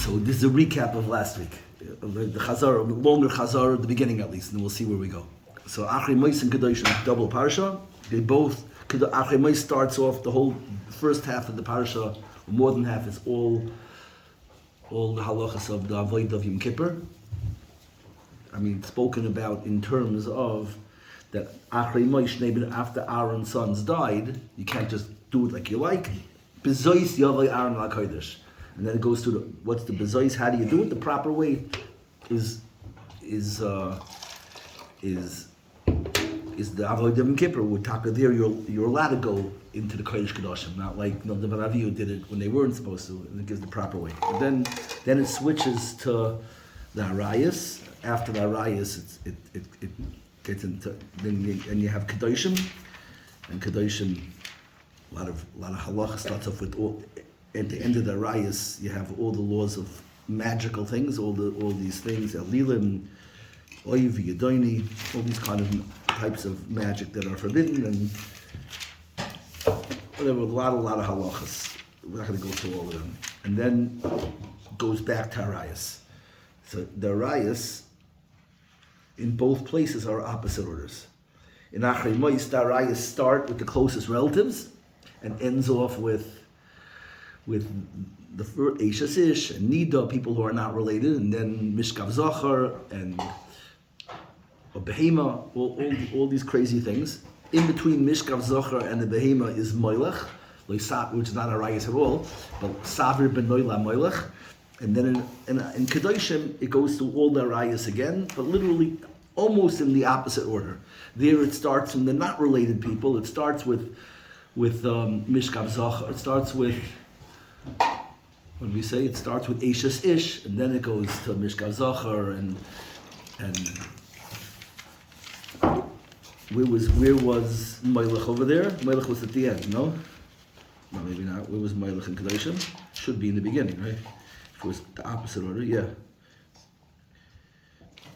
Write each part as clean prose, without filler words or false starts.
So this is a recap of last week, the Chazar, longer Chazar at the beginning at least, and we'll see where we go. So Achrei Mos and Kedoshim, double parsha. They both, Achrei Mos starts off the whole first half of the parsha, more than half is all the halachas of the Avodah of Yom Kippur. I mean, spoken about in terms of that Achrei Mos, after Aaron's sons died, you can't just do it like you like. Bezois Yavai Aaron LaKodesh. And then it goes to what's the bezois? How do you do it? The proper way is the Avodah Yom Kippur. With Taka there, you're allowed to go into the Kodesh Kedoshim, not like the Baraviyu did it when they weren't supposed to. And it gives the proper way. But then it switches to the Arayos. After the Arayos, it gets into then you have Kedoshim, and Kedoshim, a lot of halacha starts off with all. At the end of the Arayos, you have all the laws of magical things, all these things, Elilim, Oiv, Yadoni, all these kind of types of magic that are forbidden, and whatever, a lot of halachas. We're not going to go through all of them. And then goes back to Arayos. So the Arayos, in both places, are opposite orders. In Achrei Mos, the Arayos start with the closest relatives, and ends off with the first Eishes Ish and Nida, people who are not related, and then Mishkav Zachar and Behema, all these crazy things. In between Mishkav Zachar and the Behema is Moilech, which is not Arayos at all, but Savir ben Noila Moilech. And then in Kedoshim, it goes through all the Arayos again, but literally almost in the opposite order. There it starts from the not related people. It starts with Mishkav Zachar. It starts with, what do we say? It starts with Eishes Ish, and then it goes to Mishkav Zachar, and where was Moilech over there? Moilech was at the end, no? No, maybe not. Where was Moilech in Kedoshim? Should be in the beginning, right? If it was the opposite order, yeah.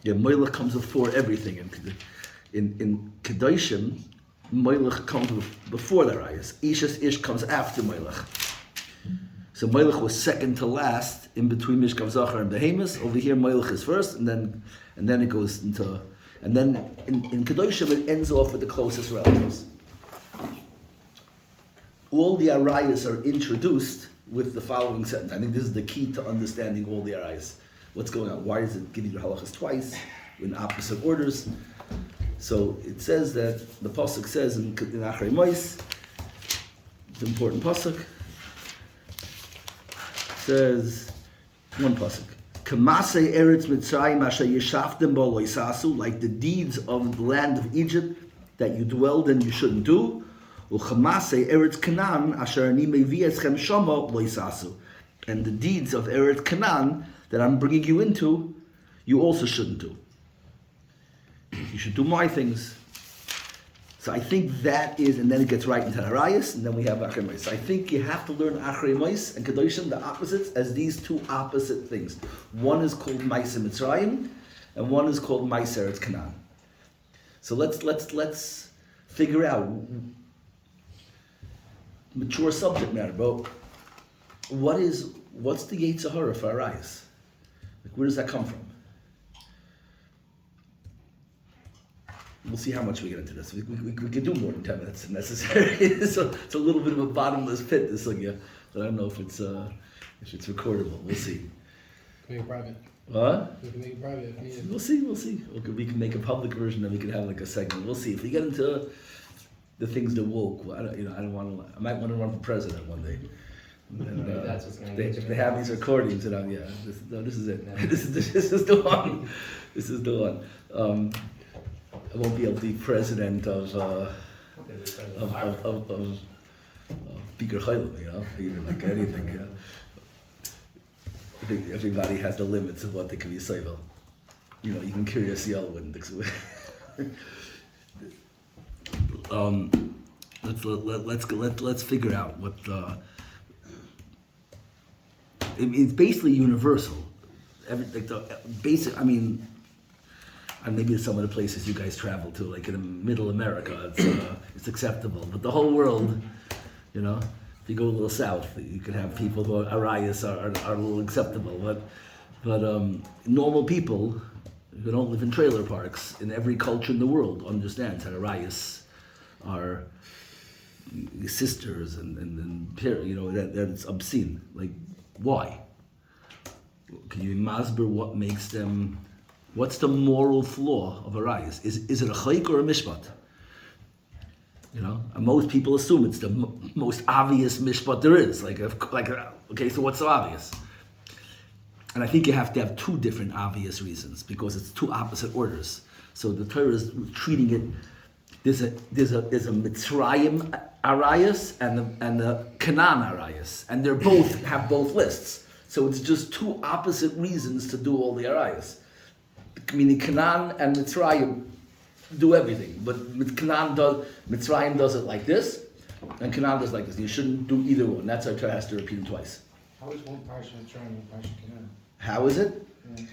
Yeah, Moilech comes before everything. In Kedoshim, Moilech comes before the Arayos. Eishes Ish comes after Moilech. So Moilech was second to last in between Mishkav Zachar and Behemoth. Over here, Moilech is first, and then it goes into, and then in Kedoshim it ends off with the closest relatives. All the Arayos are introduced with the following sentence. I think this is the key to understanding all the Arayos. What's going on? Why does it give you the halachas twice in opposite orders? So it says that the pasuk says in Achrei Mos, it's an important pasuk. Says one pasuk, Kamasei Eretz Mitzrayim asher yeshaftem bo lo yisasu, like the deeds of the land of Egypt that you dwelled and you shouldn't do. Uchamasei Eretz Canaan asher ani mevi eschem shama lo yisasu, and the deeds of Eretz Canaan that I'm bringing you into, you also shouldn't do. You should do my things. So I think that is, and then it gets right into Arayos, and then we have Achrei Mos. So I think you have to learn Achrei Mos and Kedoshim, the opposites, as these two opposite things. One is called Ma'aseh Mitzrayim, and one is called Ma'aseh Eretz Canaan. So let's figure out mature subject matter, but what's the Yetzer Hara for Arayos? Like, where does that come from? We'll see how much we get into this. We could do more than 10 minutes if necessary. So it's a little bit of a bottomless pit, this thing, yeah. But I don't know if it's recordable. We'll see. Make it private. What? We can make it private if needed. We'll see. We can make a public version, and we can have like a segment. We'll see. If we get into the things that woke, I might want to run for president one day. And, That's what's going if they have these recordings, and this is it. This is the one. This is the one. I won't be able to be president of Biker Chaylim, even like anything. I think everybody has the limits of what they can be civil. Even Kiryas Yel wouldn't. Let's figure out what it's basically universal. And maybe some of the places you guys travel to, like in Middle America, it's acceptable. But the whole world, If you go a little south, you could have people who are Arayos are a little acceptable, but normal people who don't live in trailer parks in every culture in the world understands that Arayos are sisters and that it's obscene. Like, why? Can you masber what makes them? What's the moral flaw of Arayos? Is it a chayk or a mishpat? And most people assume it's the most obvious mishpat there is. Okay, so what's so obvious? And I think you have to have two different obvious reasons because it's two opposite orders. So the Torah is treating it. There's a Mitzrayim Arayos and the Canaan Arayos, and they're both have both lists. So it's just two opposite reasons to do all the Arayos. Meaning Canaan and Mitzrayim do everything, but Mitzrayim does it like this, and Canaan does it like this. You shouldn't do either one. That's why I has to repeat them twice. How is one parsha Mitzrayim and one parsha Canaan? How is it? Yeah.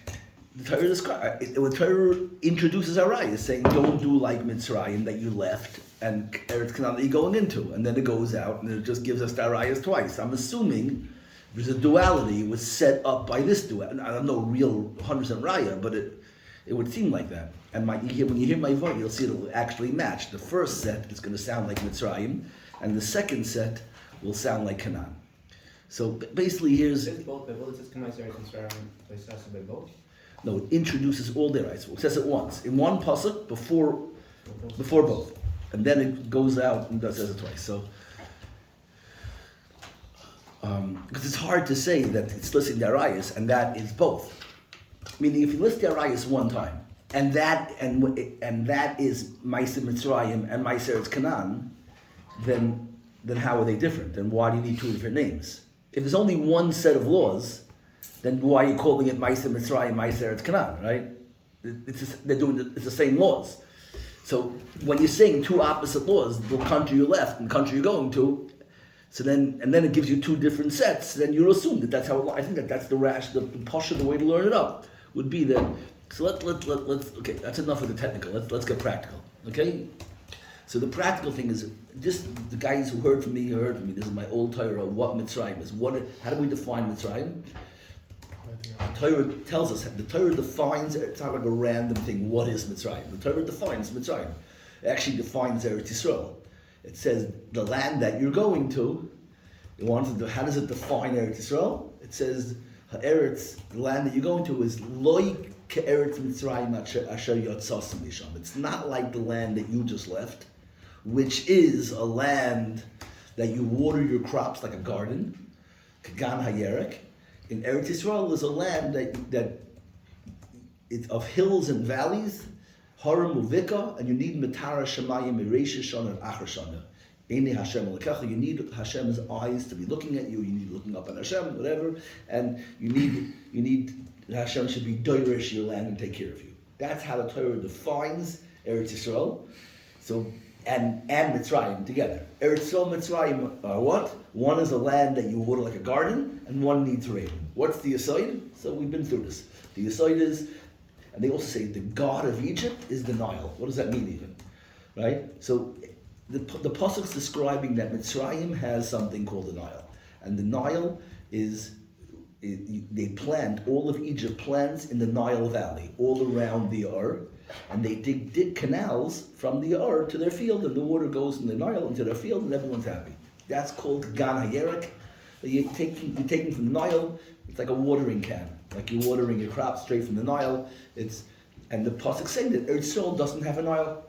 The Torah introduces Arayos, saying don't do like Mitzrayim that you left and Eretz Canaan that you're going into, and then it goes out and it just gives us the Arayos twice. I'm assuming there's a duality was set up by this duality. I don't know real 100% raya, but it would seem like that. And when you hear my voice, you'll see it'll actually match. The first set is going to sound like Mitzrayim, and the second set will sound like Canaan. So basically, here's both. Well, it says both. no. It introduces all their rights. It says it once in one pasuk before both, and then it goes out and says it twice. So. Because it's hard to say that it's listing the Arayos and that is both. Meaning, if you list the Arayos one time, and that is Ma'aseh Mitzrayim and Ma'aseh Eretz Canaan, then how are they different? Then why do you need two different names? If there's only one set of laws, then why are you calling it Ma'aseh Mitzrayim, Ma'aseh Eretz Canaan? Right? It's the same laws. So when you're saying two opposite laws, the country you left and the country you're going to. So then it gives you two different sets. Then you'll assume that's how. I think that's the pasha, the way to learn it up would be that. So let's okay. That's enough of the technical. Let's get practical. Okay. So the practical thing is just the guys who heard from me. This is my old Torah. What Mitzrayim is. How do we define Mitzrayim? The Torah tells us. The Torah defines. It's not like a random thing. What is Mitzrayim? The Torah defines Mitzrayim. It actually defines Eretz Yisrael. It says the land that you're going to. How does it define Eretz Yisrael? It says the land that you're going to is loy ke'eretz Mitzrayim asher yotzasim misham. It's not like the land that you just left, which is a land that you water your crops like a garden, kagan hayerek. In Eretz Yisrael is a land that it's of hills and valleys. Haram uvika, and you need Matara Shemayim Ereisha Shana and Achar Shana. Eni Hashem Alekacha, you need Hashem's eyes to be looking at you, you need looking up at Hashem, whatever, and you need Hashem should be doirish your land and take care of you. That's how the Torah defines Eretz Yisrael. So and Mitzrayim together. Eretz Yisrael and Mitzrayim are what? One is a land that you water like a garden, and one needs rain. What's the Yesod? So we've been through this. The Yesod is. And they also say the god of Egypt is the Nile. What does that mean even? Right? So the pasuk's describing that Mitzrayim has something called the Nile. And the Nile they plant, all of Egypt plants in the Nile Valley, all around the Ar. And they dig canals from the Ar to their field, and the water goes from the Nile into their field, and everyone's happy. That's called Gan HaYerek. You're taking from the Nile, it's like a watering can. Like you're watering your crops straight from the Nile. And the pasuk saying that Eretz Yisrael doesn't have a Nile.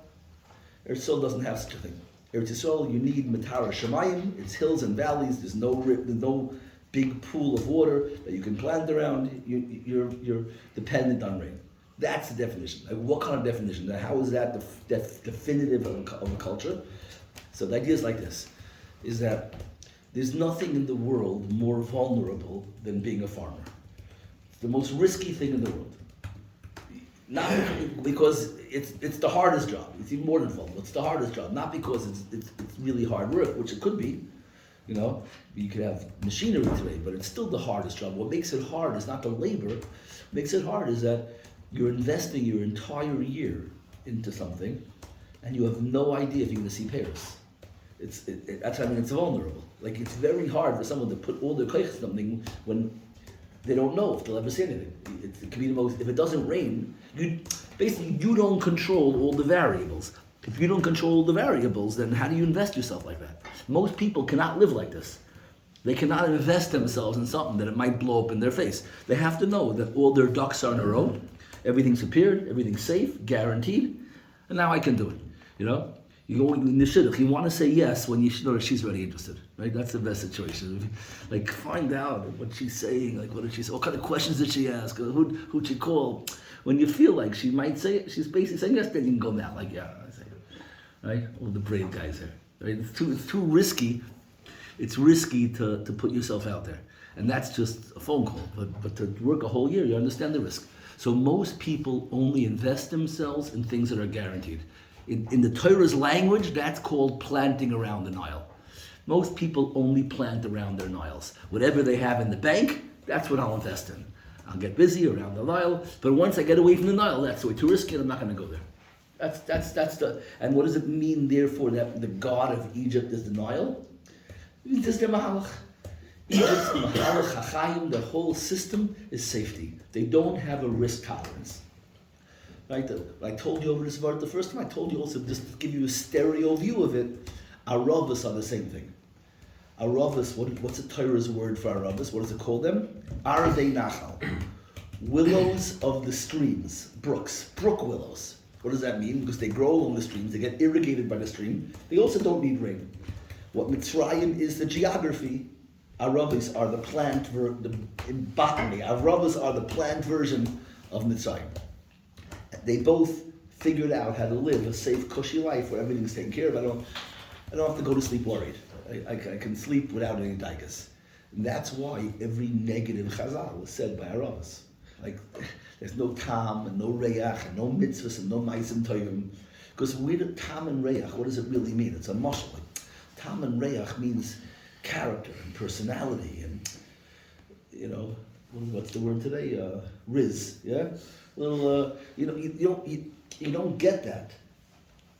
Eretz Yisrael doesn't have such a thing. Eretz Yisrael, you need Matara Shemayim. It's hills and valleys. There's no big pool of water that you can plant around. You're dependent on rain. That's the definition. Like, what kind of definition? How is that definitive of a culture? So the idea is like this: is that there's nothing in the world more vulnerable than being a farmer. The most risky thing in the world. Not because it's the hardest job. It's even more than vulnerable. It's the hardest job. Not because it's really hard work, which it could be. You could have machinery today, but it's still the hardest job. What makes it hard is not the labor. What makes it hard is that you're investing your entire year into something, and you have no idea if you're going to see payers. That's why I mean it's vulnerable. Like it's very hard for someone to put all their koich in something when they don't know if they'll ever see anything. It can be the most. If it doesn't rain, you don't control all the variables. If you don't control all the variables, then how do you invest yourself like that? Most people cannot live like this. They cannot invest themselves in something that it might blow up in their face. They have to know that all their ducks are in a row, everything's appeared, everything's safe, guaranteed, and now I can do it. You know? You go in the shidduch, you want to say yes when you know she's already interested, right? That's the best situation. Like, find out what she's saying, like, what did she say, what kind of questions did she ask, who'd she call? When you feel like she might say it, she's basically saying yes, then you can go back, like, yeah, I say it, right? All the brave guys there, right? It's too risky. It's risky to put yourself out there. And that's just a phone call. But to work a whole year, you understand the risk. So most people only invest themselves in things that are guaranteed. In the Torah's language, that's called planting around the Nile. Most people only plant around their Niles. Whatever they have in the bank, that's what I'll invest in. I'll get busy around the Nile, but once I get away from the Nile, that's way too risky and I'm not going to go there. That's the, and what does it mean, therefore, that the God of Egypt is the Nile? It is the Mahalach. Egypt's Mahalach HaChaim, the whole system is safety. They don't have a risk tolerance. Right? I told you over this word the first time. I told you also, just to give you a stereo view of it, Arayos are the same thing. Arayos, what's the Torah's word for Arayos? What does it call them? Arvei Nachal. Willows of the streams, brooks, brook willows. What does that mean? Because they grow along the streams, they get irrigated by the stream. They also don't need rain. What Mitzrayim is the geography, Arayos are the plant, in botany, Arayos are the plant version of Mitzrayim. They both figured out how to live a safe, cushy life where everything's taken care of. I don't have to go to sleep worried. I can sleep without any daigas. And that's why every negative chazal was said by Arayos. Like, there's no tam and no reyach and no mitzvahs and no maisim toivim. Because with tam and reyach, what does it really mean? It's a mashal. Tam and reyach means character and personality and, you know, what's the word today? Riz, yeah? Well, you know, you don't get that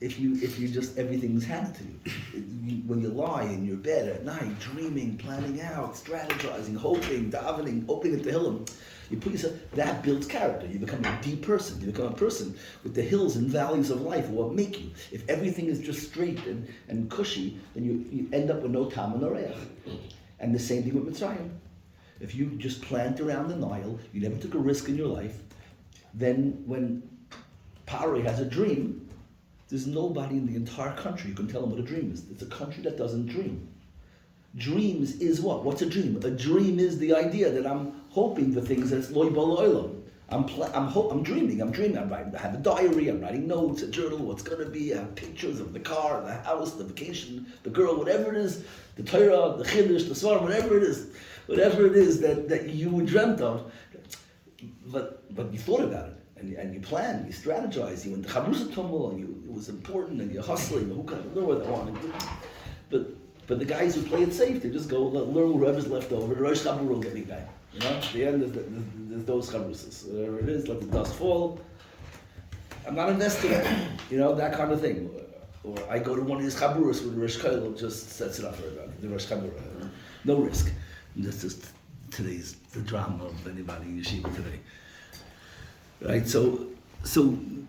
if you just everything's handed to you. When you lie in your bed at night, dreaming, planning out, strategizing, hoping, davening, opening at the hillim, you put yourself. That builds character. You become a deep person. You become a person with the hills and valleys of life. What make you? If everything is just straight and cushy, then you end up with no tam and no reach. And the same thing with Mitzrayim. If you just plant around the Nile, you never took a risk in your life. Then when Paro has a dream, there's nobody in the entire country who can tell him what a dream is. It's a country that doesn't dream. Dreams is what? What's a dream? A dream is the idea that I'm hoping for things that's loy baloilam. I'm dreaming. I have a diary. I'm writing notes, a journal. What's going to be? I have pictures of the car, the house, the vacation, the girl, whatever it is, the Torah, the Chiddush, the Svarim, whatever it is that you dreamt of. But you thought about it, and you planned, you strategized, you went to Chabrusa Tumul, and it was important, and you're hustling, who can know what they want. But the guys who play it safe, they just go learn whoever's left over. The Rosh Chabur will get me back. You know, at the end there's those Chabrusas. Whatever it is, let the dust fall. I'm not investing in it, you know, that kind of thing. Or I go to one of these Chaburas where the Rosh Kollel just sets it up for everybody. The Rosh Chabur, no risk. And that's just the drama of anybody in yeshiva today. Right, so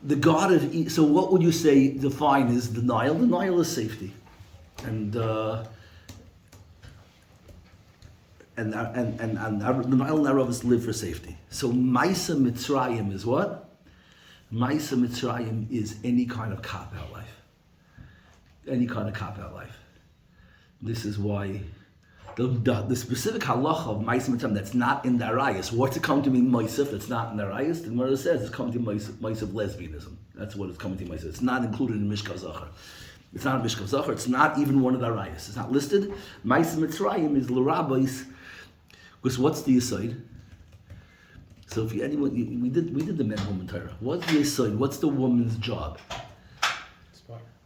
the God of so what would you say define is the Nile? The Nile is safety, and the Nile and Arayos live for safety. So Maisa Mitzrayim is what? Maisa Mitzrayim is any kind of cop-out life. Any kind of cop-out life. This is why. The specific halacha of Ma'aseh Mitzrayim that's not in the Arayos. What's it coming to mean Ma'aseh that's not in the Arayos? The Gemara says it's coming to Ma'aseh lesbianism. That's what it's coming to Ma'aseh. It's not included in Mishkav Zachar. It's not in Mishkav Zachar. It's not even one of the Arayos. It's not listed. Ma'aseh Mitzrayim is l'rabbis. Because what's the aside? So if we did the men woman Torah. What's the aside? What's the woman's job?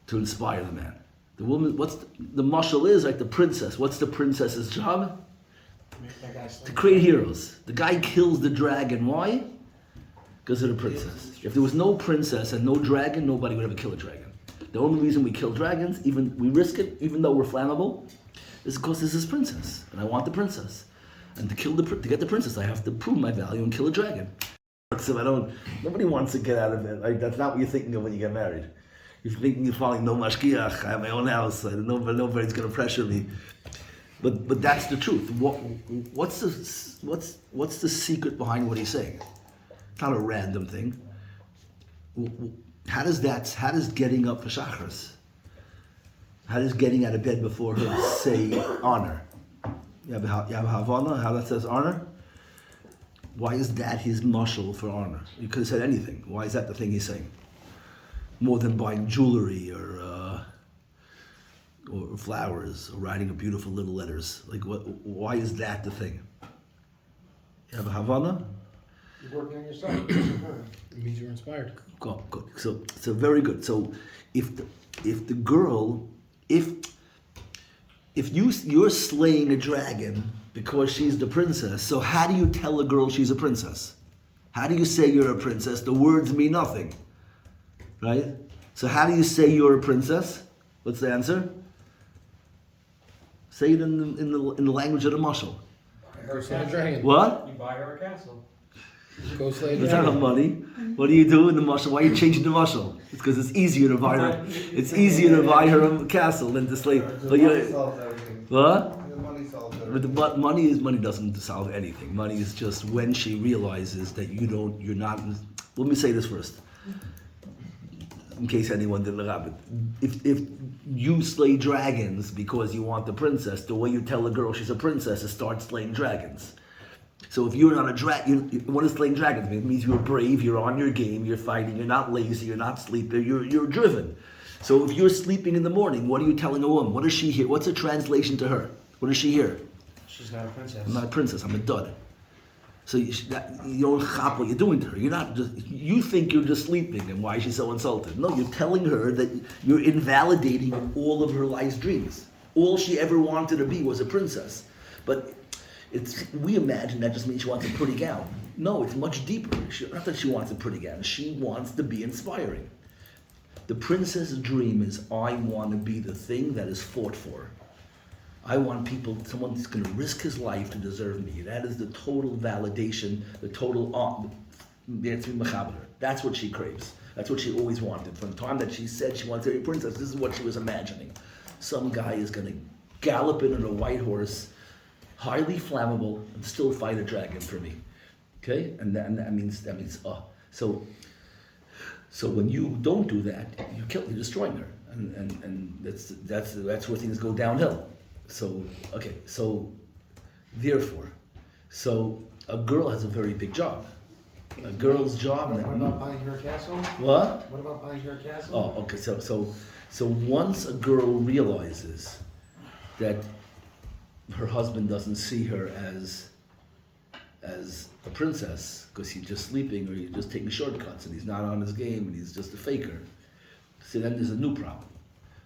To inspire the man. The woman, what's the mashal is like the princess. What's the princess's job? To create heroes. The guy kills the dragon. Why? Because of the princess. If there was no princess and no dragon, nobody would ever kill a dragon. The only reason we kill dragons, even we risk it, even though we're flammable, is because this is princess, and I want the princess. And to get the princess, I have to prove my value and kill a dragon. So nobody wants to get out of it. Like, that's not what you're thinking of when you get married. You're thinking you're falling, no mashkiach, I have my own house, nobody's going to pressure me. But that's the truth. What's the secret behind what he's saying? It's not a random thing. How does getting up for Shachris, how does getting out of bed before her say honor? You have Havana, how that says honor? Why is that his mashal for honor? You could have said anything. Why is that the thing he's saying? More than buying jewelry or flowers or writing a beautiful little letters. Like, why is that the thing? You have a Havana? You're working on yourself. It means you're inspired. Good. So very good. So if the girl, if you're slaying a dragon because she's the princess, so how do you tell a girl she's a princess? How do you say you're a princess? The words mean nothing, right? So how do you say you're a princess? What's the answer? Say it in the language of the mashal. Go slay a dragon. What? You buy her a castle. Go slay a It's not dragon. enough money. What do you do in the mashal? Why are you changing the mashal? It's because it's easier to buy her. It's easier to buy her a castle than to slay. But solves everything. what? The money solves But everything. money doesn't solve anything. Money is just when she realizes that you're not. Let me say this first, in case anyone didn't look up it. If you slay dragons because you want the princess, the way you tell a girl she's a princess is start slaying dragons. So if you're not a dragon, you want to slay dragons. It means you're brave, you're on your game, you're fighting, you're not lazy, you're not sleeping, you're driven. So if you're sleeping in the morning, what are you telling a woman? What does she hear? What's a translation to her? What does she hear? She's not a princess. I'm not a princess, I'm a dud. So you don't chop what you're doing to her. You think you're just sleeping, and why is she so insulted? No, you're telling her that you're invalidating all of her life's dreams. All she ever wanted to be was a princess. But we imagine that just means she wants a pretty gown. No, it's much deeper. Not that she wants a pretty gown. She wants to be inspiring. The princess' dream is, I want to be the thing that is fought for. I want someone that's going to risk his life to deserve me. That is the total validation, the total that's what she craves. That's what she always wanted. From the time that she said she wants to be a princess, this is what she was imagining. Some guy is going to gallop in on a white horse, highly flammable, and still fight a dragon for me. Okay? And that means so when you don't do that, you're destroying her. And that's where things go downhill. So therefore, a girl has a very big job. A girl's job. What about buying her a castle? What? What about buying her a castle? Oh, okay. So once a girl realizes that her husband doesn't see her as a princess because he's just sleeping or he's just taking shortcuts and he's not on his game and he's just a faker, so then there's a new problem.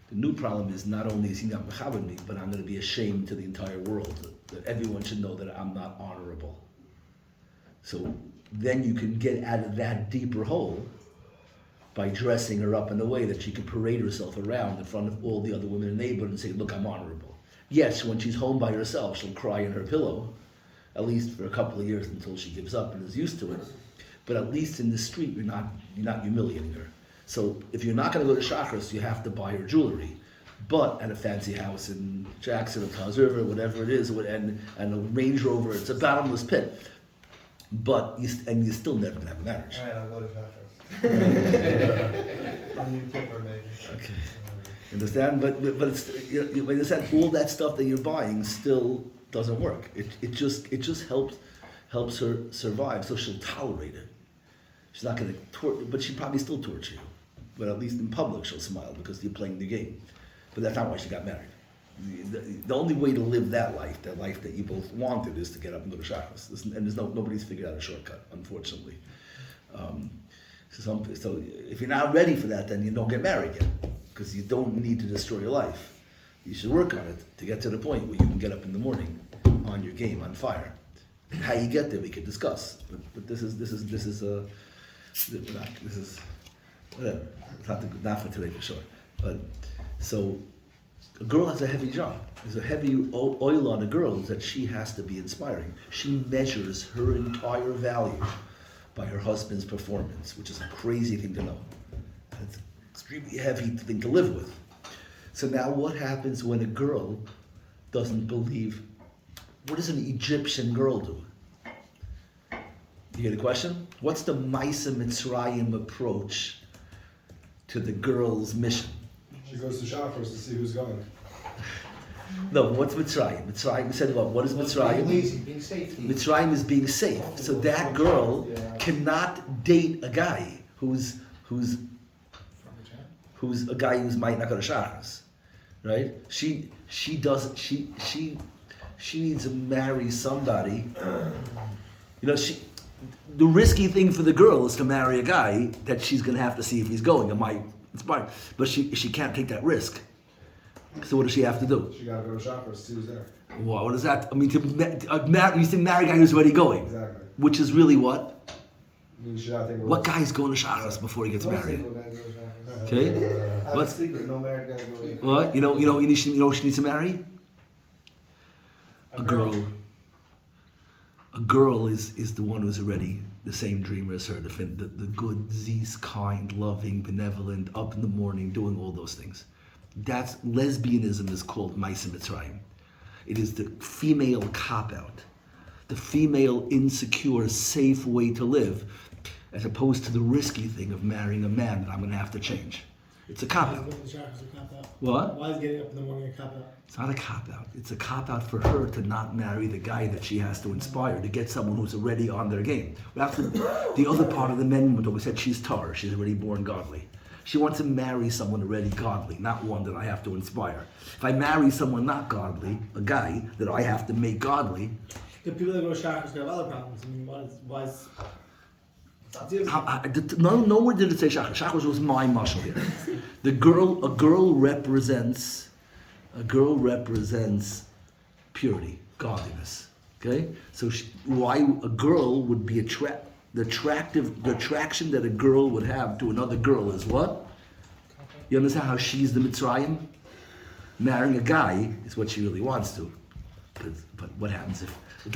The new problem is not only is he not mechaber me, but I'm going to be ashamed to the entire world that everyone should know that I'm not honorable. So then you can get out of that deeper hole by dressing her up in a way that she can parade herself around in front of all the other women in the neighborhood and say, look, I'm honorable. Yes, when she's home by herself, she'll cry in her pillow, at least for a couple of years until she gives up and is used to it. But at least in the street, you're not humiliating her. So if you're not going to go to Chakras, you have to buy her jewelry. But at a fancy house in Jackson or Taz River, whatever it is, and a Range Rover, it's a bottomless pit. But you're still never going to have a marriage. All right, I'll go to Chakras. A new tipper, maybe. Okay. Understand? But it's, you understand, all that stuff that you're buying still doesn't work. It just helps her survive, so she'll tolerate it. She's not going to but she probably still torture you. But at least in public she'll smile because you're playing the game. But that's not why she got married. The only way to live that life that you both wanted, is to get up and go to Shabbos. And nobody's figured out a shortcut, unfortunately. So if you're not ready for that, then you don't get married yet, because you don't need to destroy your life. You should work on it to get to the point where you can get up in the morning on your game, on fire. How you get there, we could discuss. But this is whatever. It's not for today for sure. But so a girl has a heavy job. There's a heavy oil on a girl that she has to be inspiring. She measures her entire value by her husband's performance, which is a crazy thing to know. It's extremely heavy thing to live with. So now what happens when a girl doesn't believe? What does an Egyptian girl do? You get a question? What's the Maisa Mitzrayim approach to the girl's mission? She goes to shoppers to see who's going. No, what's Mitzrayim? Mitzrayim, we said what is Being Mitzrayim? lazy, being safety. Mitzrayim is being safe. So that girl cannot date a guy who's a guy who's might not go to shachas, right? She needs to marry somebody. You know, the risky thing for the girl is to marry a guy that she's going to have to see if he's going. It might inspire, but she can't take that risk. So what does she have to do? She gotta go to shoppers, see who's there. Well, what is that? I mean, you say marry a guy who's already going, Exactly. which is really what? You should not think What guy's going to shachas before he gets No married? single guy goes out. Okay. I'm What's secret, no married guy goes out. what? You know who she needs to marry? A girl. A girl is the one who's already the same dreamer as her, the good, zees, kind, loving, benevolent, up in the morning, doing all those things. That's lesbianism is called Maisa Mitzrayim. It is the female cop-out, the female insecure, safe way to live, as opposed to the risky thing of marrying a man that I'm going to have to change. It's a cop-out. What? Why is getting up in the morning a cop out? It's not a cop-out. It's a cop-out for her to not marry the guy that she has to inspire, to get someone who's already on their game. The other part of the amendment always said she's Torah, she's already born godly. She wants to marry someone already godly, not one that I have to inspire. If I marry someone not godly, a guy that I have to make godly, The people that go to shachas have other problems. I mean, why is nowhere did it say shachar. Shachar was my mashal here. A girl represents purity, godliness. Okay, so why a girl would be the attraction that a girl would have to another girl is what? You understand how she's the Mitzrayim? Marrying a guy is what she really wants to. But what happens if it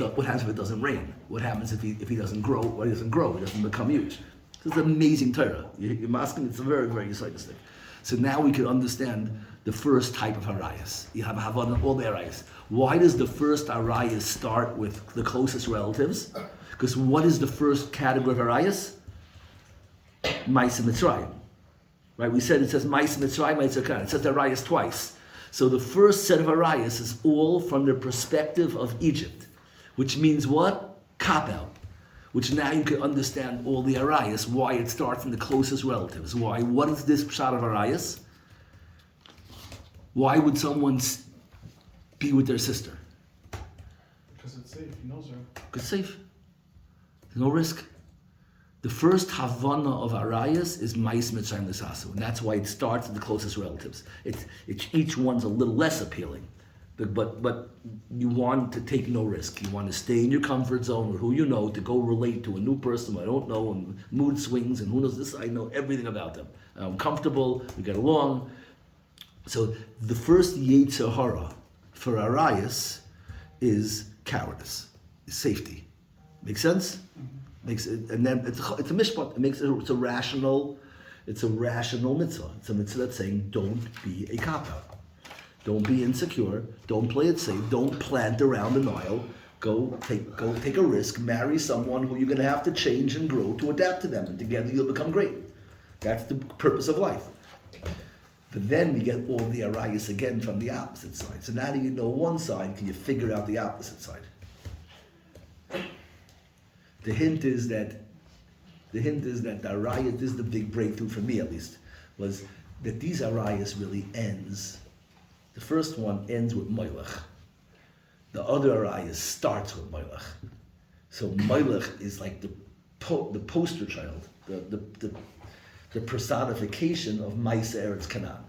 doesn't rain? What happens if he doesn't grow? Well, he doesn't grow. He doesn't become huge. This is amazing Torah. You're asking. It's a very, very exciting thing. So now we can understand the first type of Arayos. You have Havana, all the Arayos. Why does the first Arayos start with the closest relatives? Because what is the first category of Arayos? Maisa Mitzrayim. Right? We said it says Maisa Mitzrayim, Maisa Canaan. It says the Arayos twice. So the first set of Arayos is all from the perspective of Egypt, which means what? Cop-out. Which now you can understand all the Arayos, why it starts from the closest relatives. Why? What is this shot of Arayos? Why would someone be with their sister? Because it's safe. He knows her. Because it's safe. There's no risk. The first Havana of Arayos is Mais Mitzrayim L'Sasu, and that's why it starts with the closest relatives. Each one's a little less appealing, but you want to take no risk. You want to stay in your comfort zone with who you know, to go relate to a new person who I don't know, and mood swings, and who knows this, I know everything about them. I'm comfortable, we get along. So the first Yetzer Hara for Arayos is cowardice, is safety. Make sense? Makes it, and then it's a mishpat. It's a rational mitzvah. It's a mitzvah that's saying don't be a cop-out, don't be insecure, don't play it safe, don't plant around the Nile. Go take a risk, marry someone who you're going to have to change and grow to adapt to them, and together you'll become great. That's the purpose of life. But then we get all the Arayos again from the opposite side. So now that you know one side, can you figure out the opposite side? The hint is that the Arayos, this is the big breakthrough for me at least, was that these Arayos really ends. The first one ends with Moilech. The other Arayos starts with Moilech. So Moilech is like the poster child, the personification of Maisa Eretz Canaan.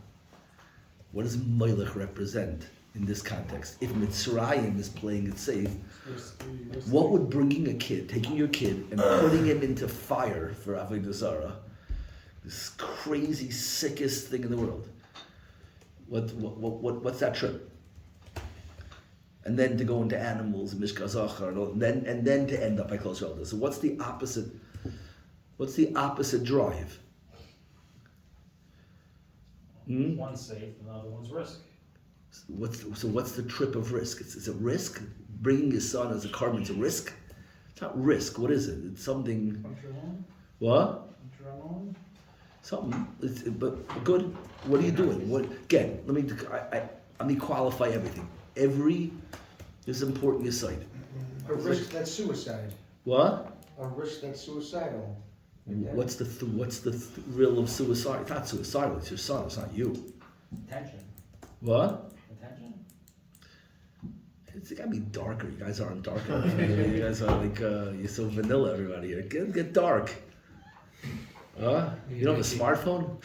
What does Moilech represent in this context? If Mitzrayim is playing it safe, what would taking your kid and putting him into fire for Avodah Zarah, this crazy, sickest thing in the world, What's that trip? And then to go into animals and Mishka Zachar, and then to end up by close relatives. So what's the opposite? What's the opposite drive? One's safe, and the other one's risk. What's the trip of risk? It's a risk. Bringing your son as a carbon is a risk. It's not risk. What is it? It's something. Adrenaline? What? Adrenaline? Something. But good. What are you doing? What again? Let me qualify everything. This is important. Your site. A risk that's suicide. What? A risk that's suicidal. What's the thrill of suicide? It's not suicidal. It's your son. It's not you. Attention. What? Attention. It's gotta be darker. You guys aren't darker. You guys are like you're so vanilla. Everybody here. Get dark. You don't have a smartphone?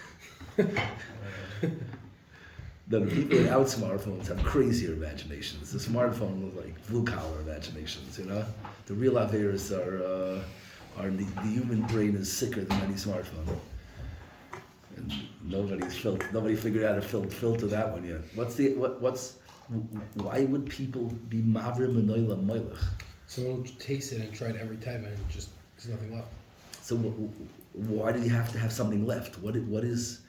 The people without smartphones have crazier imaginations. The smartphone was like blue collar imaginations. The real affairs are the human brain is sicker than any smartphone. And nobody figured out how to filter that one yet. Why would people be mavrim menoila moilach? Someone will taste it and try it every time and just there's nothing left. So why do you have to have something left? What is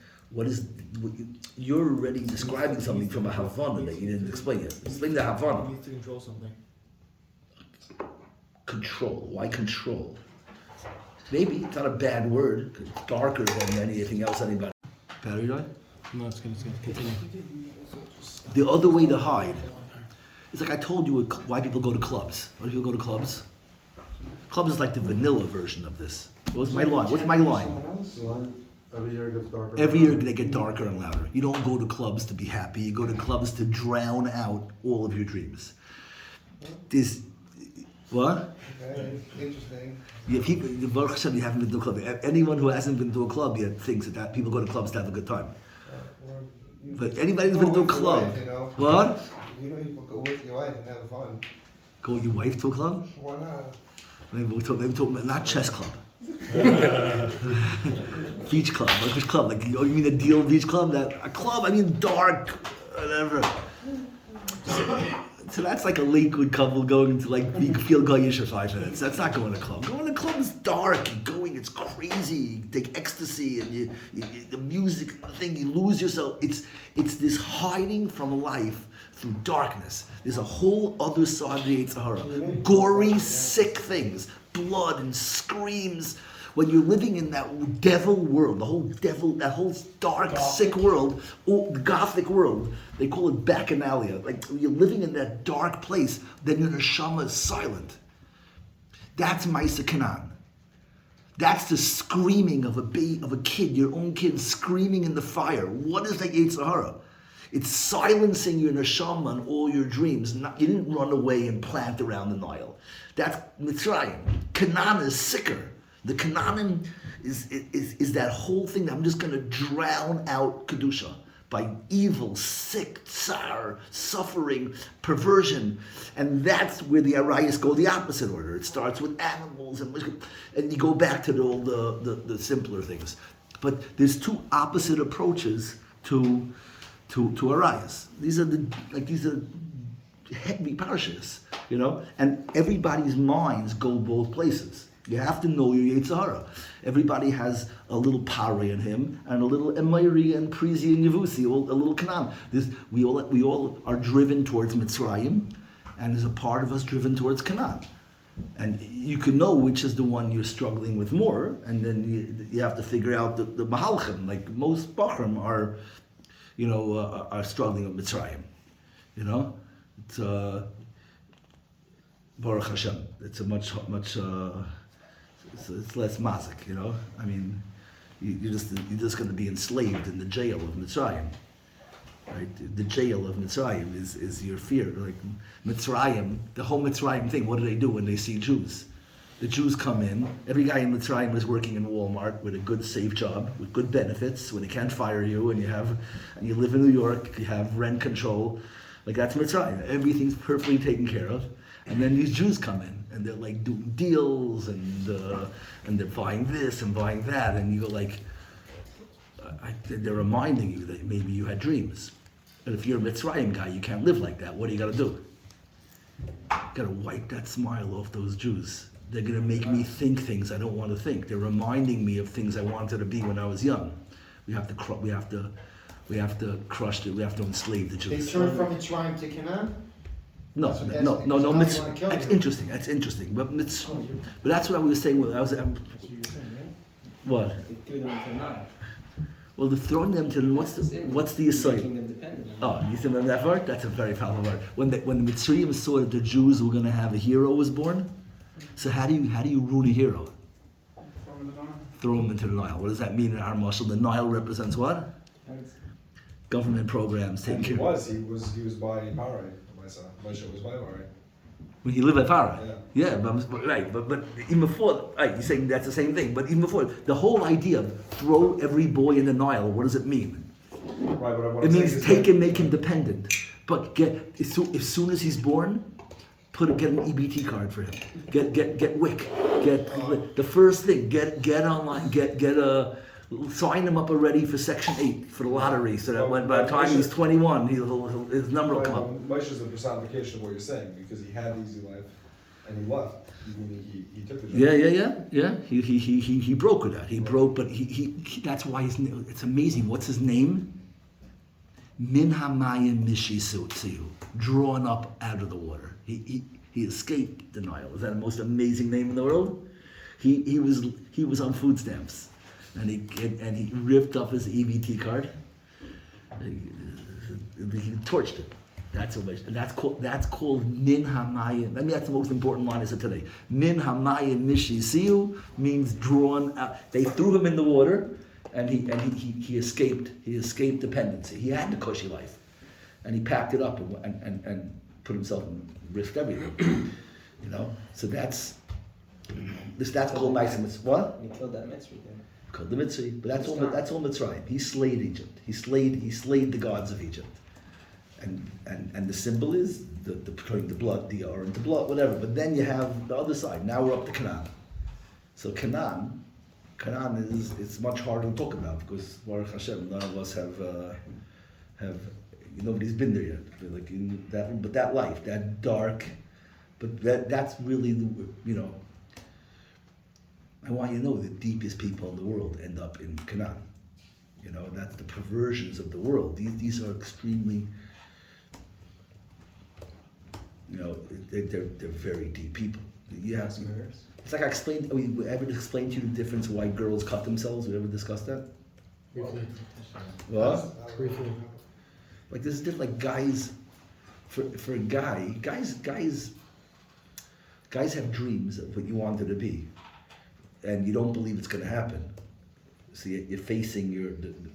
you're already describing something from a Havana that you didn't explain yet. Explain the You Havana. need to control something. Control. Why control? Maybe it's not a bad word. It's darker than anything else anybody. Battery died? No, it's gonna continue. The other way to hide. It's like I told you why people go to clubs. Why do people go to clubs? Clubs is like the vanilla version of this. What's my line? What's my line? Every year it gets darker. Every year they get darker and louder. You don't go to clubs to be happy. You go to clubs to drown out all of your dreams. What? Okay, interesting. Yeah, people, Baruch Hashem, you haven't been to a club. Anyone who hasn't been to a club yet thinks that people go to clubs to have a good time. But anybody who's been to a club, what? You go with your wife and have fun. Go with your wife to a club? Why not? Maybe we're talking not chess club. Beach club, like which club? Like you mean the Deal Beach Club? A club? I mean dark, whatever. So that's like a Lakewood couple going to like feel goyish for 5 minutes. That's not going to a club. Going to a club is dark. You're going, it's crazy. You take ecstasy and you the music thing. You lose yourself. It's this hiding from life through darkness. There's a whole other side of the Yitzhak. Gory, sick things, blood and screams. When you're living in that devil world, that whole dark, sick world, the gothic world, they call it bacchanalia. Like you're living in that dark place, then your neshama is silent. That's Ma'aseh Canaan. That's the screaming of a kid, your own kid screaming in the fire. What is that Yetzer Hara? It's silencing your neshama and all your dreams. You didn't run away and plant around the Nile. That's Mitzrayim. Canaan is sicker. The Canaan is that whole thing that I'm just going to drown out Kedusha by evil, sick, tsar, suffering, perversion. And that's where the Arayos go the opposite order. It starts with animals and you go back to all the simpler things. But there's two opposite approaches to Arayos. These are heavy parashas, and everybody's minds go both places. You have to know your Yetzer Hara. Everybody has a little Pari in him, and a little Emairi and Prizi and Yevusi, a little Canaan. We all are driven towards Mitzrayim, and there's a part of us driven towards Canaan. And you can know which is the one you're struggling with more, and then you have to figure out the Mahalchim. Like most Bachrim are struggling with Mitzrayim. It's Baruch Hashem. It's a much it's less mazik, I mean, you're just going to be enslaved in the jail of Mitzrayim, right? The jail of Mitzrayim is your fear. Like Mitzrayim, the whole Mitzrayim thing. What do they do when they see Jews? The Jews come in. Every guy in Mitzrayim is working in Walmart with a good, safe job, with good benefits, where they can't fire you, and you live in New York. You have rent control. Like that's Mitzrayim. Everything's perfectly taken care of. And then these Jews come in, and they're like doing deals, and they're buying this and buying that, and you go like, they're reminding you that maybe you had dreams. And if you're a Mitzrayim guy, you can't live like that. What do you got to do? You got to wipe that smile off those Jews. They're going to make me think things I don't want to think. They're reminding me of things I wanted to be when I was young. We have to crush it. We have to enslave the They Jews. turned from Mitzrayim to Canaan? No. That's now they Mitz, wanna kill that's you. interesting. That's interesting. But that's what I was saying. What? That's what you're saying, right? What? They threw them into Nile. Well, they're throwing them to what's the aside? Making them dependent on Oh, you think that word? That's a very powerful word. When the Mitzrayim saw that the Jews were going to have a hero was born, so how do you ruin a hero? Throw them in the Nile. Throw him into the Nile. What does that mean in our marshal? The Nile represents what? Government programs taking And care. he was by Parai, Moshe was by Parai. When he lived at Pharaoh. Yeah. But right, but even before, right, you're saying that's the same thing. But even before, the whole idea of throw every boy in the Nile, what does it mean? Right, but what It I'm means saying is take that- him, make him dependent. But as soon as he's born, get an EBT card for him. Get WIC. The first thing. Get online. Sign him up already for Section 8 for the lottery, so that when by the time he's 21, his number will Right, come up. well, Moshe's the personification of what you're saying, because he had the easy life and he left. He took the job. Yeah. He broke with that. He broke, but he that's why it's amazing. What's his name? Min hamayim mishisutziu, drawn up out of the water. He escaped the Nile. Is that the most amazing name in the world? He was on food stamps, and he ripped up his EBT card. He torched it. That's called min hamayim. I mean, that's the most important line is it today. Min hamayim mishisiu means drawn out. They threw him in the water, and he escaped. He escaped dependency. He had the cushy life, and he packed it up and put himself and risked everything. So that's called Maximus. What? He killed that Mitzrayim. Called the Mitzrayim, but that's all Mitzrayim. He slayed Egypt. He slayed the gods of Egypt. And the symbol is turning the blood, the or into blood, whatever. But then you have the other side. Now we're up to Canaan. So Canaan is it's much harder to talk about because Baruch Hashem, none of us have nobody's been there yet. But that life, that dark, but that's really I want you to know the deepest people in the world end up in Canaan. That's the perversions of the world. These are extremely, they're very deep people. Yeah, it's like I explained. We ever explained to you the difference why girls cut themselves? We ever discussed that? Briefly. What? Briefly. Like this is different. Like guys, for a guy, guys have dreams of what you wanted to be, and you don't believe it's going to happen. So you're facing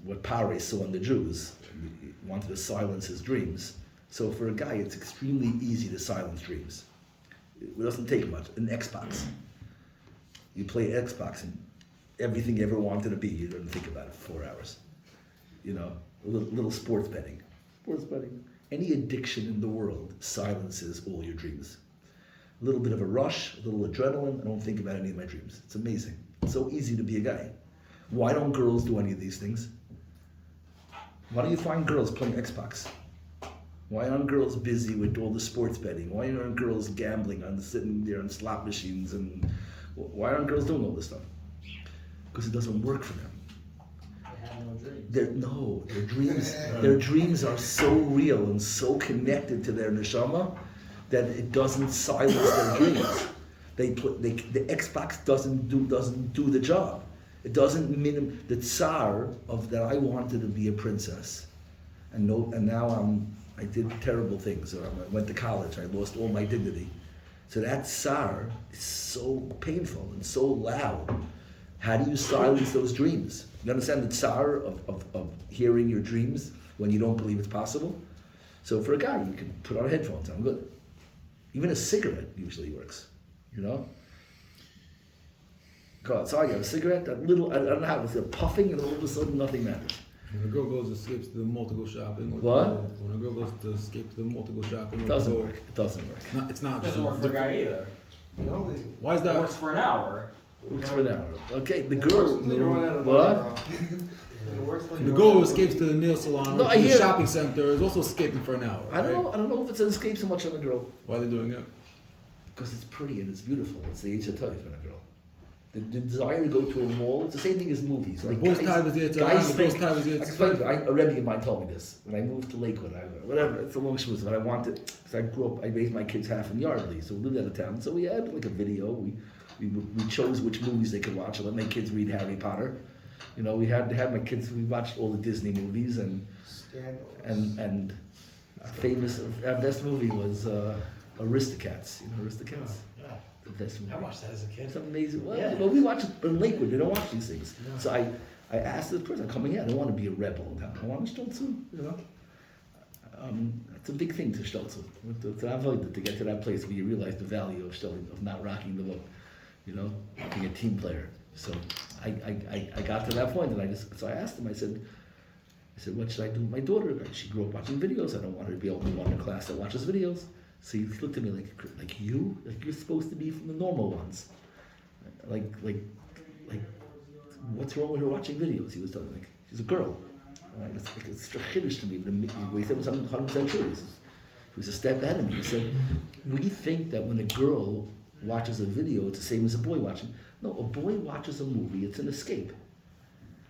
what Paris saw in the Jews. He wanted to silence his dreams. So for a guy, it's extremely easy to silence dreams. It doesn't take much. An Xbox. You play Xbox and everything you ever wanted to be, you don't think about it for 4 hours. A little sports betting. Any addiction in the world silences all your dreams. A little bit of a rush, a little adrenaline, I don't think about any of my dreams. It's amazing. It's so easy to be a guy. Why don't girls do any of these things? Why do you find girls playing Xbox? Why aren't girls busy with all the sports betting? Why aren't girls gambling sitting there on slot machines? And why aren't girls doing all this stuff? Because it doesn't work for them. They have no dreams. Their dreams are so real and so connected to their neshama that it doesn't silence their dreams. The Xbox doesn't do the job. It doesn't the tsar of that I wanted to be a princess, and now I did terrible things. Or I went to college. I lost all my dignity. So that tsar is so painful and so loud. How do you silence those dreams? You understand the tsar of hearing your dreams when you don't believe it's possible? So for a guy, you can put on headphones. I'm good. Even a cigarette usually works. Go outside, you have a cigarette, that little, I don't know how, it's a puffing, and all of a sudden nothing matters. When a girl goes to escape to the mall to go shopping. What? When a girl goes to escape to the mall to go shopping. It doesn't work. It doesn't work. It's not. It doesn't work for a guy either. Why is It that? works for an hour. Works for an hour. Okay, the girl. Later on, What? It works like The girl who escapes to the nail salon No, or I to the hear- shopping center is also escaping for an hour. I don't right? know. I don't know if it's an escape so much on a girl Why are they doing it? because it's pretty and it's beautiful. It's the age of type in a girl. The desire to go to a mall. It's the same thing as movies. The boys' tie was there to guys the girls' think- tie was there I to explained to you, a Rebbe of mine told me this when I moved to Lakewood. Whatever, it's a long schmooze, but I wanted because I grew up. I raised my kids half in Yardley, so we lived out of town. So we had like a video. We chose which movies they could watch. I let my kids read Harry Potter. You know, we had my kids. We watched all the Disney movies scandalous. and famous. Our best movie was Aristocats. You know, Aristocats. Yeah. The best movie. I watched that as a kid. It's amazing. Well, Yeah. well, we watch it in Lakewood. They don't watch these things. No. So I asked this person coming in. I don't want to be a rebel in town. I want to stolz, you know. It's a big thing to stolz, to avoid it, to get to that place where you realize the value of stolz, of not rocking the boat, you know, being a team player. So I got to that point, and I asked him. I said, what should I do with my daughter? She grew up watching videos. I don't want her to be the only one in class that watches videos. So he looked at me like you're supposed to be from the normal ones. Like, what's wrong with her watching videos? He was telling me, she's a girl. It's a chiddush to me. But he said it was 100% true. He was a step ahead of me. He said, we think that when a girl watches a video, it's the same as a boy watching. No, a boy watches a movie, it's an escape.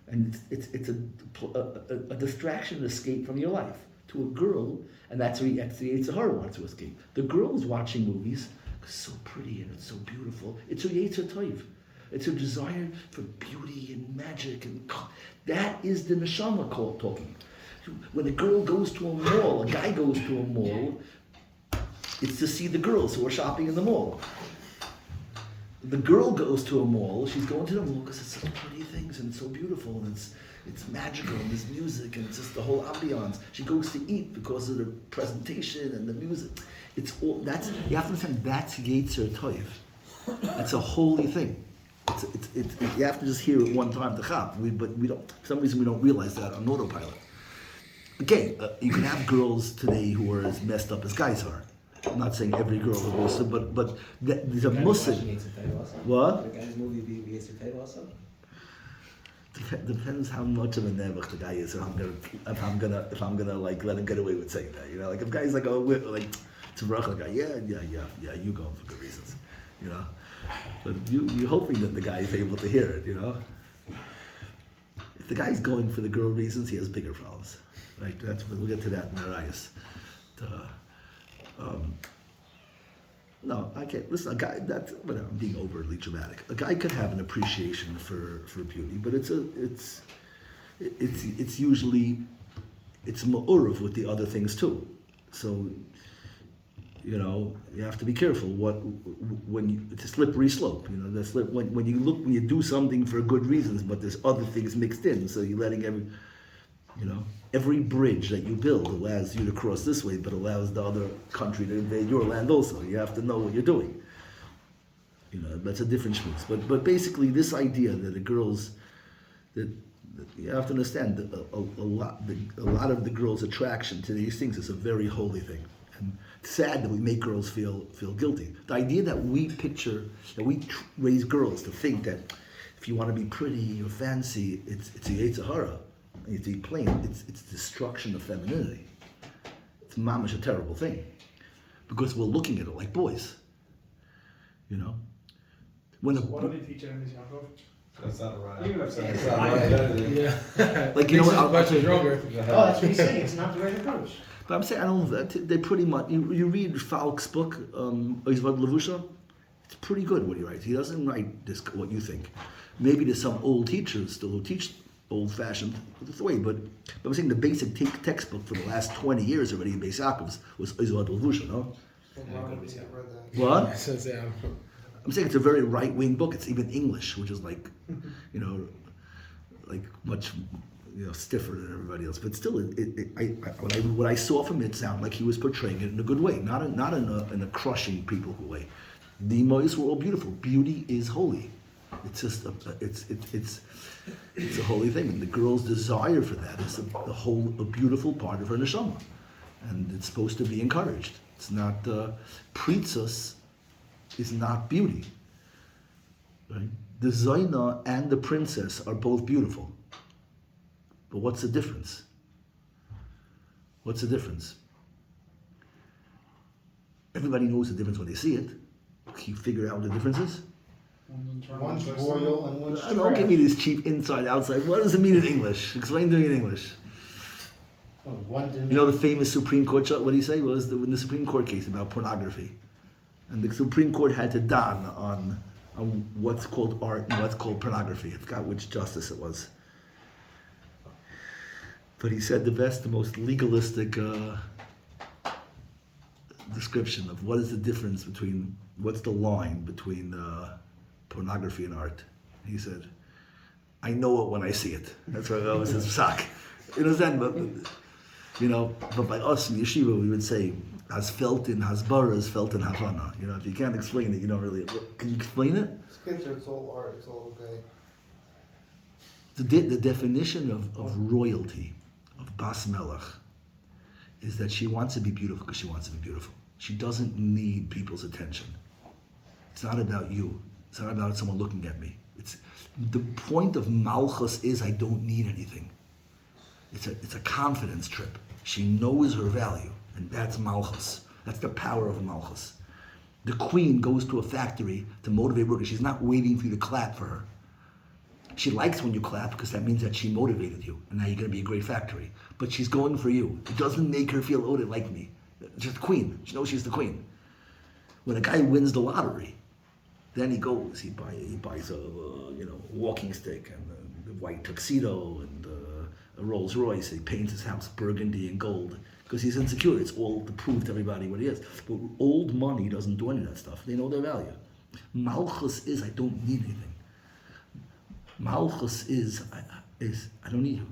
And it's a distraction, an escape from your life. To a girl, and that's the Yitzchak wants to escape. The girl is watching movies, it's so pretty and it's so beautiful. It's her Yitzchak. It's her desire for beauty and magic, and that is the neshama talking. When a girl goes to a mall, a guy goes to a mall, it's to see the girls who are shopping in the mall. The girl goes to a mall, she's going to the mall because it's such pretty things and it's so beautiful and it's magical and there's music and it's just the whole ambiance. She goes to eat because of the presentation and the music. It's all, you have to understand, that's Yetzer Toiv. That's a holy thing. You have to just hear it one time to chap, but we don't, for some reason we don't realize that on autopilot. Again, you can have girls today who are as messed up as guys are. I'm not saying every girl who goes to, but there's a Muslim. What? The guy's movie be Yitzchak also? Depends how much of a nebuch the guy is, or if I'm gonna like let him get away with saying that. You know, like if guys like it's a rough like yeah, you go for good reasons, you know. But you're hoping that the guy is able to hear it, you know. If the guy's going for the girl reasons, he has bigger problems, right? We'll get to that in Arayos. No, I can't. Listen, a guy, I'm being overly dramatic. A guy could have an appreciation for beauty, but it's usually ma'uruv with the other things too. So, you know, you have to be careful it's a slippery slope. You know, when you do something for good reasons, but there's other things mixed in. So you're letting every bridge that you build allows you to cross this way, but allows the other country to invade your land also. You have to know what you're doing. You know, that's a different schmutz. But basically, this idea that that you have to understand that a lot of the girls' attraction to these things is a very holy thing. And it's sad that we make girls feel guilty. The idea that we raise girls to think that if you want to be pretty or fancy, it's a Yetzer Hara. To be plain, it's destruction of femininity. It's mamash a terrible thing, because we're looking at it like boys. You know, What do they teach in this Yaakov? That's not right. You have That's said not it. right. Yeah. like you know what? Makes us much stronger. Oh, that's what he's saying. It's not the right approach. But I'm saying I don't. They pretty much. You read Falk's book, Oizvad Levusha. It's pretty good what he writes. He doesn't write this what you think. Maybe there's some old teachers still who teach old-fashioned this way, but I'm saying the basic textbook for the last 20 years already in Beis Yaakov's was Oizvad Levusha, no? What? I'm saying it's a very right-wing book. It's even English, which is like, you know, like much, stiffer than everybody else. But still, what I saw from it sounded like he was portraying it in a good way, not in a crushing people way. The mois were all beautiful. Beauty is holy. It's just it's a holy thing, and the girl's desire for that is a beautiful part of her neshama, and it's supposed to be encouraged. It's not princess is not beauty. Right? The Zaina and the princess are both beautiful. But what's the difference? What's the difference? Everybody knows the difference when they see it. Can you figure out what the difference is? One's royal and one's Don't give me this cheap inside outside. What does it mean in English? Explain to me in English. One didn't. You know the famous Supreme Court, what did he say? Was in the Supreme Court case about pornography. And the Supreme Court had to don on what's called art and what's called pornography. I forgot which justice it was. But he said the most legalistic description of what is the difference between, what's the line between pornography and art. He said, I know it when I see it. That's what was his psak. You understand? But by us in yeshiva, we would say, has felt in hasbara, has felt in havana. If you can't explain it, you don't really. Can you explain it? It's all art. It's all okay. The definition of royalty, of Bas Melech, is that she wants to be beautiful because she wants to be beautiful. She doesn't need people's attention. It's not about you. It's not about someone looking at me. It's the point of Malchus is I don't need anything. It's a confidence trip. She knows her value, and that's Malchus. That's the power of Malchus. The queen goes to a factory to motivate workers. She's not waiting for you to clap for her. She likes when you clap because that means that she motivated you, and now you're going to be a great factory. But she's going for you. It doesn't make her feel, oh, they like me. She's the queen. She knows she's the queen. When a guy wins the lottery, then he goes. He buys a walking stick and a white tuxedo and a Rolls Royce. He paints his house burgundy and gold because he's insecure. It's all to prove to everybody what he is. But old money doesn't do any of that stuff. They know their value. Malchus is I don't need anything. Malchus is I don't need you.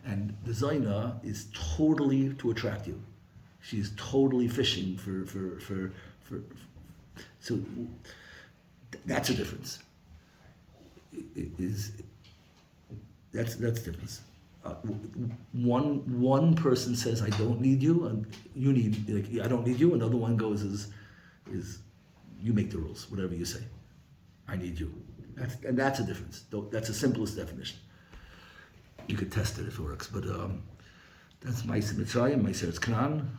And the Zaina is totally to attract you. She's totally fishing for so that's a difference. That's the difference. One person says I don't need you, and you need I don't need you. Another one goes is you make the rules, whatever you say. I need you. That's a difference. That's the simplest definition. You could test it if it works, but that's Mitzrayim, Eretz Canaan.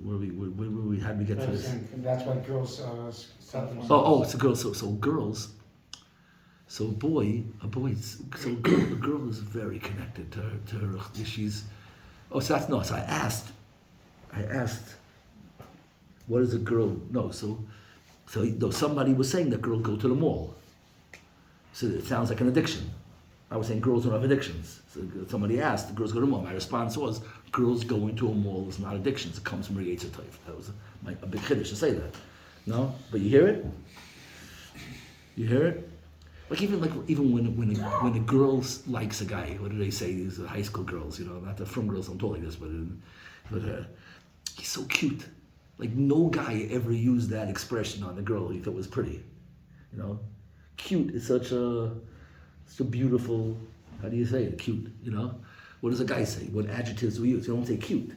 Where we had we get to this? That's why girls. It's a girl. So girls. So a girl is very connected to her. She's. So I asked. What is a girl? No. So somebody was saying that girls go to the mall. So it sounds like an addiction. I was saying girls don't have addictions. So somebody asked, the girls go to the mall. My response was, girls going to a mall is not addictions. It comes from a Yitzchak. That was a big chiddush to say that. No? But you hear it? You hear it? Even when a girl likes a guy, what do they say? These are high school girls, not the from girls. I'm told like this, but he's so cute. Like no guy ever used that expression on the girl he thought was pretty. Cute is such a beautiful. How do you say it? Cute. What does a guy say? What adjectives do we use? You don't say cute.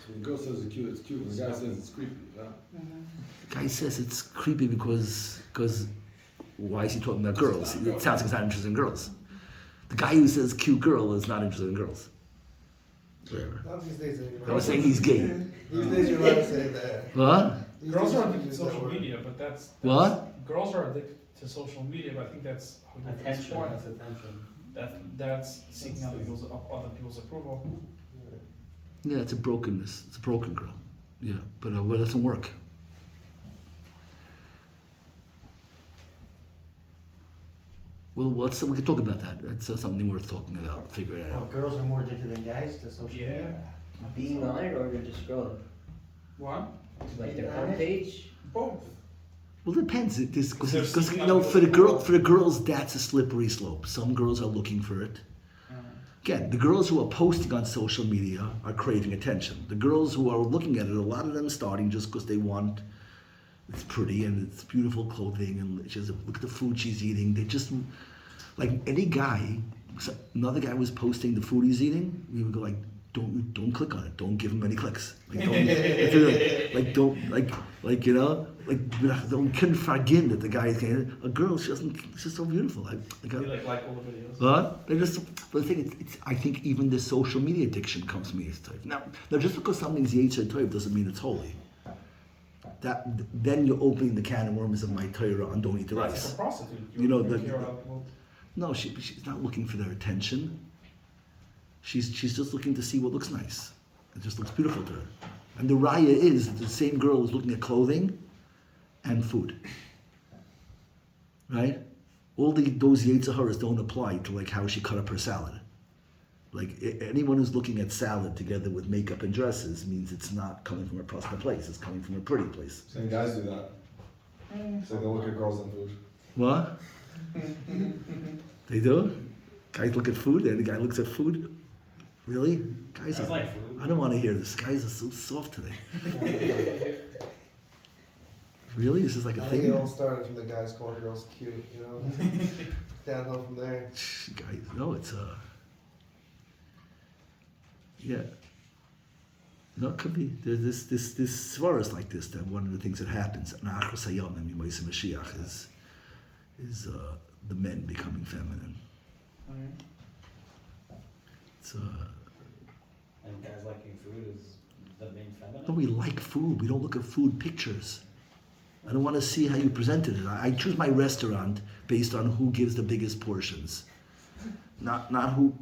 When the girl says it's cute, and the guy says it's creepy. Yeah? The guy says it's creepy because why is he talking about girls? It sounds like he's not interested in girls. The guy who says cute girl is not interested in girls. Whatever. Not these days. I was saying he's gay. These days you're allowed to say that. What? Girls are addicted to social media, but that's What? Girls are addicted to social media, but I think that's how you Attention, explain that's it. attention. That's seeking out other people's approval. Yeah, it's a brokenness. It's a broken girl. Yeah, but it doesn't work. Well, we can talk about that. That's something worth talking about. Figure it out. Girls are more addicted than guys to social media. Being on it or you're just scrolling? What? Like their homepage? Both. Well, it depends. Because There's for the girls, that's a slippery slope. Some girls are looking for it. Again, the girls who are posting on social media are craving attention. The girls who are looking at it, a lot of them starting just because they want. It's pretty and it's beautiful clothing and she has look at the food she's eating. They just like any guy. Another guy was posting the food he's eating. We would go like, don't click on it. Don't give him any clicks. Like don't don't confagin that the guy is getting a girl. She's just so beautiful. You like all the videos. What? They just the thing. It's I think even the social media addiction comes from Yitzchak Tov. Now just because something's Yitzchak Tov doesn't mean it's holy. That then you're opening the can of worms of my Torah on don't eat the It's rice. a prostitute. No, she's not looking for their attention. She's just looking to see what looks nice. It just looks beautiful to her. And the raya is that the same girl is looking at clothing and food. Right? All those Yetzaharas don't apply to like how she cut up her salad. Like anyone who's looking at salad together with makeup and dresses means it's not coming from a prosperous place. It's coming from a pretty place. Same guys do that. So they look at girls and food. What? They do? Guys look at food and the guy looks at food? Really? Guys are, like food. I don't want to hear this. Guys are so soft today. Really? This is like a I think it thing? all started from the guys calling girls cute, you know? Downhill from there. Guys, no, it's yeah. No, it could be. There's this svaras like this, that one of the things that happens in Achros Hayom and Yemais Mashiach is the men becoming feminine. It's And guys liking food is the main feminine? no, we like food. We don't look at food pictures. I don't want to see how you presented it. I choose my restaurant based on who gives the biggest portions, not who.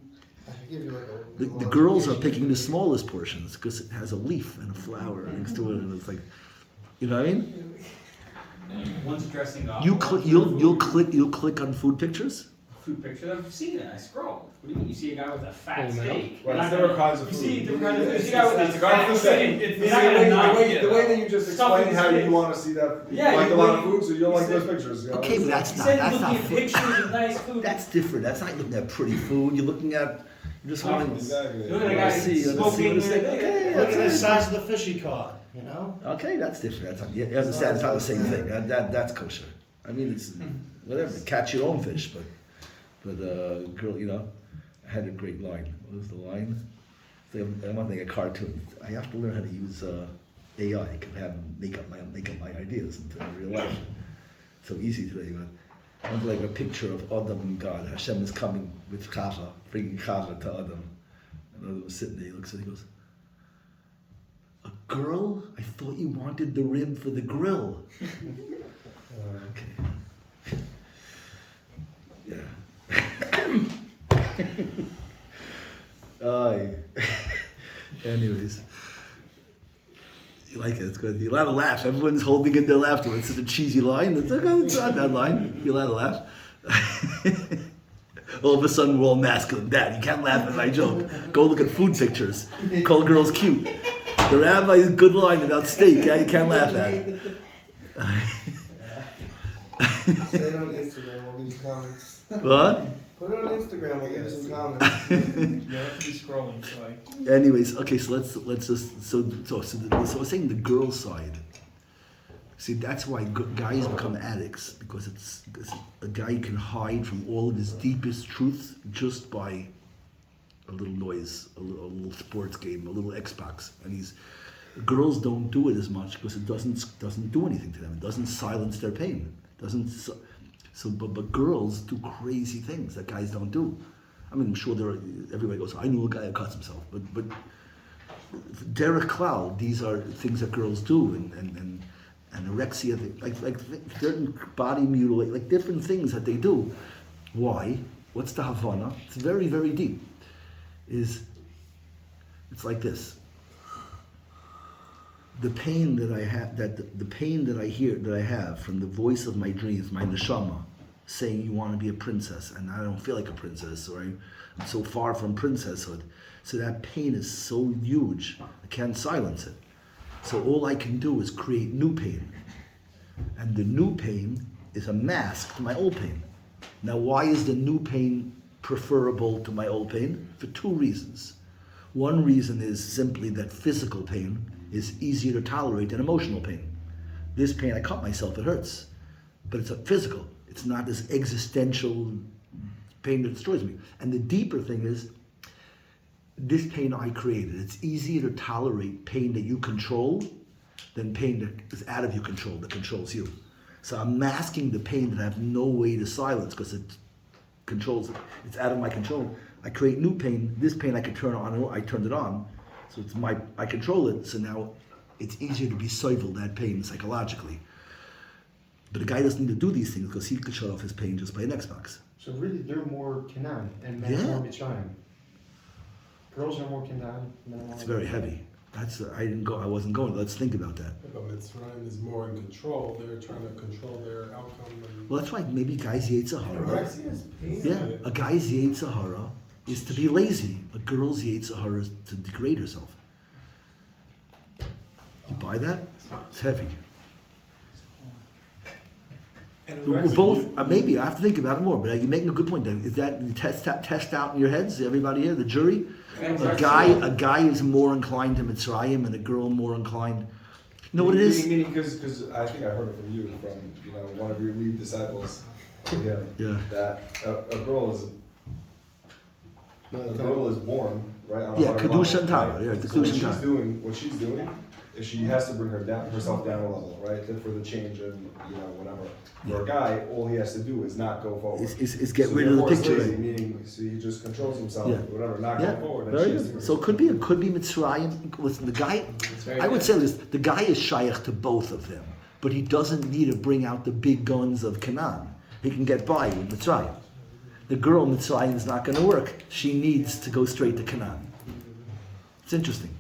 I could give you like a The girls are picking the smallest portions because it has a leaf and a flower next to it, and it's like, you know what I mean? One's dressing up. You'll click on food pictures. Food pictures. I've seen it. I scroll. What do you mean? You see a guy with a fat Oh, no. steak. Right, You're not there are gonna- kinds of You food. see different kinds of food. You see a guy with That's a the kind of fat food steak. that- You're not gonna not get the it. way that you just Stuff explained in how steak. you want to see that, you Yeah, like you a lot of wait- food, so you don't like you those said- pictures. You know? Okay, but He that's said not looking at food. pictures of nice food. That's different. That's not looking at pretty food. You're looking at just wanting. Exactly. Look at a guy Let's see, smoking. let's see. Okay, Look at the size of the fish he caught, you know? Okay, that's different. That's not, you understand? It's not the same thing. That's kosher. I mean, it's whatever. Catch your own fish, but girl, you know, I had a great line. What was the line? So I'm not making a cartoon. I have to learn how to use AI. I can have make up my ideas into real life. It's so easy today, man. I want like a picture of Adam and God. Hashem is coming with Chava, bringing Chava to Adam. And Adam was sitting there. He looks at it. He goes, "A girl? I thought you wanted the rib for the grill." Okay. Yeah. Anyways. You like it, it's good. You're allowed to laugh. Everyone's holding in their laughter. It's such a cheesy line. It's like, oh, it's not that line. You're allowed to laugh. All of a sudden, we're all masculine. Dad, you can't laugh at my joke. Go look at food pictures. Call girls cute. The rabbi's good line about steak. Yeah, you can't laugh at it. Say it on Instagram, we'll give you comments. What? Put it on Instagram, we'll give you some comments. You have to be scrolling, so like. Anyways, okay, so let's just so I was saying the girl side. See, that's why guys become addicts because it's a guy can hide from all of his deepest truths just by a little noise, a little sports game, a little Xbox, and girls don't do it as much because it doesn't do anything to them. It doesn't silence their pain. But girls do crazy things that guys don't do. I mean, I'm sure everybody goes, I knew a guy who cuts himself, but Derek Cloud, these are things that girls do, and anorexia, like certain body mutilate, like different things that they do. Why? What's the Havana? It's very, very deep. It's like this. The pain that I have, the pain that I have from the voice of my dreams, my neshama, saying you want to be a princess, and I don't feel like a princess, or I'm so far from princesshood. So that pain is so huge, I can't silence it. So all I can do is create new pain. And the new pain is a mask to my old pain. Now, why is the new pain preferable to my old pain? For two reasons. One reason is simply that physical pain is easier to tolerate than emotional pain. This pain, I cut myself, it hurts. But it's a physical. It's not this existential pain that destroys me. And the deeper thing is, this pain I created. It's easier to tolerate pain that you control than pain that is out of your control, that controls you. So I'm masking the pain that I have no way to silence because it controls it. It's out of my control. I create new pain. This pain I could turn on. I turned it on, so it's I control it. So now it's easier to be soivel that pain psychologically. But the guy doesn't need to do these things because he could shut off his pain just by an Xbox. So really, they're more Canaan and men Yeah. more Mitzrayim. Girls are more Canaan, men are more. It's very heavy. I wasn't going. Let's think about that. But Mitzrayim is more in control. They're trying to control their outcome. And Well, that's right. Maybe guys Yetzirah. Anorexia. Yeah, a guy's Yetzirah is to be lazy. A girl's Yetzirah is to degrade herself. You buy that? It's heavy. We're both, maybe, I have to think about it more, but you're making a good point. Is that you test out in your heads, everybody here, the jury? A guy is more inclined to Mitzrayim and a girl more inclined. You know what it is? Meaning, because I think I heard it from you, from one of your lead disciples. Yeah. Yeah. That a girl is born right. On a Yeah, higher Kedusha level, and Tara. right? Yeah, the So what Kedusha and she's Tara. doing, what she's doing, is she has to bring herself down a level, right? For the change and whatever. For a guy, all he has to do is not go forward. Is get rid of the therefore it's picture. lazy, Right? meaning so he just controls himself, Yeah. whatever, not Yeah, going forward. and very she has good. to- So it could be Mitzrayim. Listen, the guy, I would say this: the guy is shaykh to both of them, but he doesn't need to bring out the big guns of Canaan. He can get by with Mitzrayim. The girl Mitzrayim is not going to work. She needs to go straight to Canaan. It's interesting.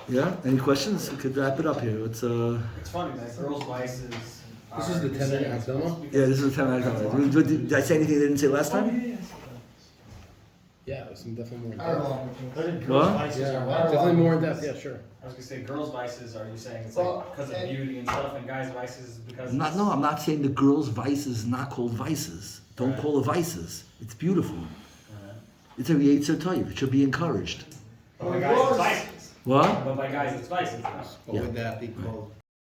Yeah. Any questions? We could wrap it up here. It's funny that girls' vices. This is the 10-minute Akdama? Yeah, this is the time. Did I say anything they didn't say last Oh, time? yeah, yeah. Yeah, there's some definitely more in I don't depth. know. I think What? girls' vices Yeah, are definitely more in depth, yeah, sure. I was gonna say girls' vices. Are you saying it's Well, like because of beauty and stuff, and guys' vices because? I'm not saying the girl's vices not called vices. Don't Right. call it vices. It's beautiful. It's a Yetzer Tov. It should be encouraged. But by guys, it's vices. What? But by guys, it's vices. What would that be called?